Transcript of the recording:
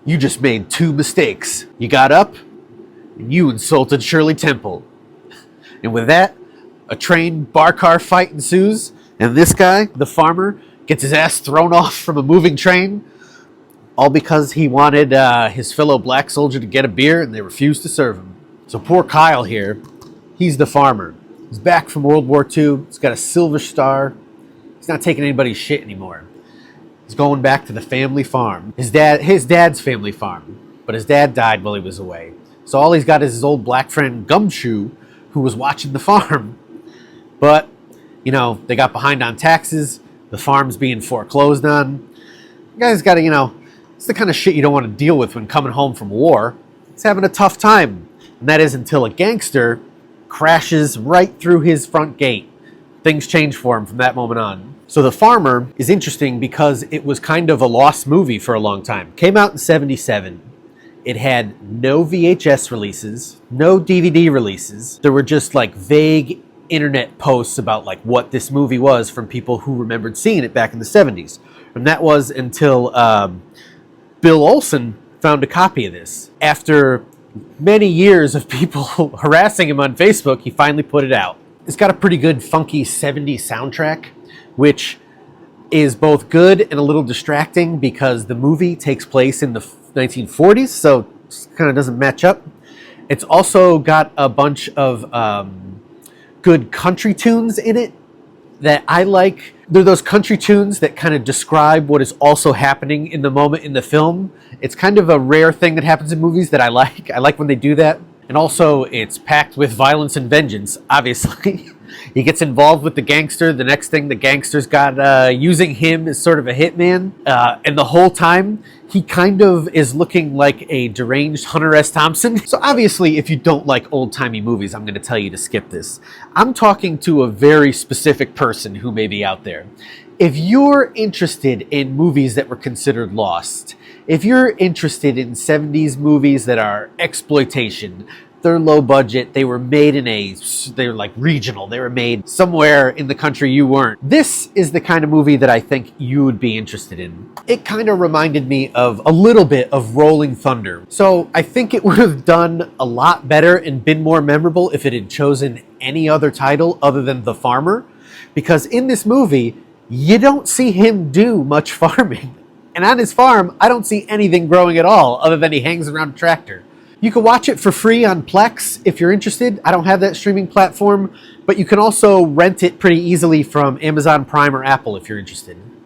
You just made two mistakes. You got up, and you insulted Shirley Temple. And with that, a train bar car fight ensues, and this guy, the farmer, gets his ass thrown off from a moving train, all because he wanted his fellow black soldier to get a beer, and they refused to serve him. So poor Kyle here, he's the farmer. He's back from World War II. He's got a silver star. He's not taking anybody's shit anymore. He's going back to the family farm. His dad's family farm. But his dad died while he was away. So all he's got is his old black friend Gumshoe, who was watching the farm. But, you know, they got behind on taxes. The farm's being foreclosed on. You guys got to, it's the kind of shit you don't want to deal with when coming home from war. He's having a tough time. And that is until a gangster crashes right through his front gate. Things change for him from that moment on. So The Farmer is interesting because it was kind of a lost movie for a long time. Came out in '77. It had no VHS releases, no DVD releases. There were just like vague internet posts about like what this movie was from people who remembered seeing it back in the '70s. And that was until Bill Olson found a copy of this. After many years of people harassing him on Facebook, he finally put it out. It's got a pretty good funky '70s soundtrack, which is both good and a little distracting because the movie takes place in the 1940s, so it kind of doesn't match up. It's also got a bunch of good country tunes in it that I like. They're those country tunes that kind of describe what is also happening in the moment in the film. It's kind of a rare thing that happens in movies that I like. I like when they do that. And also, it's packed with violence and vengeance, obviously. He gets involved with the gangster. The next thing, the gangster's got using him as sort of a hitman. And the whole time, he kind of is looking like a deranged Hunter S. Thompson. So obviously, if you don't like old-timey movies, I'm going to tell you to skip this. I'm talking to a very specific person who may be out there. If you're interested in movies that were considered lost, if you're interested in 70s movies that are exploitation, they're low budget, they're like regional, they were made somewhere in the country you weren't. This is the kind of movie that I think you would be interested in. It kind of reminded me of a little bit of Rolling Thunder. So I think it would have done a lot better and been more memorable if it had chosen any other title other than The Farmer. Because in this movie, you don't see him do much farming. And on his farm, I don't see anything growing at all other than he hangs around a tractor. You can watch it for free on Plex if you're interested. I don't have that streaming platform, but you can also rent it pretty easily from Amazon Prime or Apple if you're interested.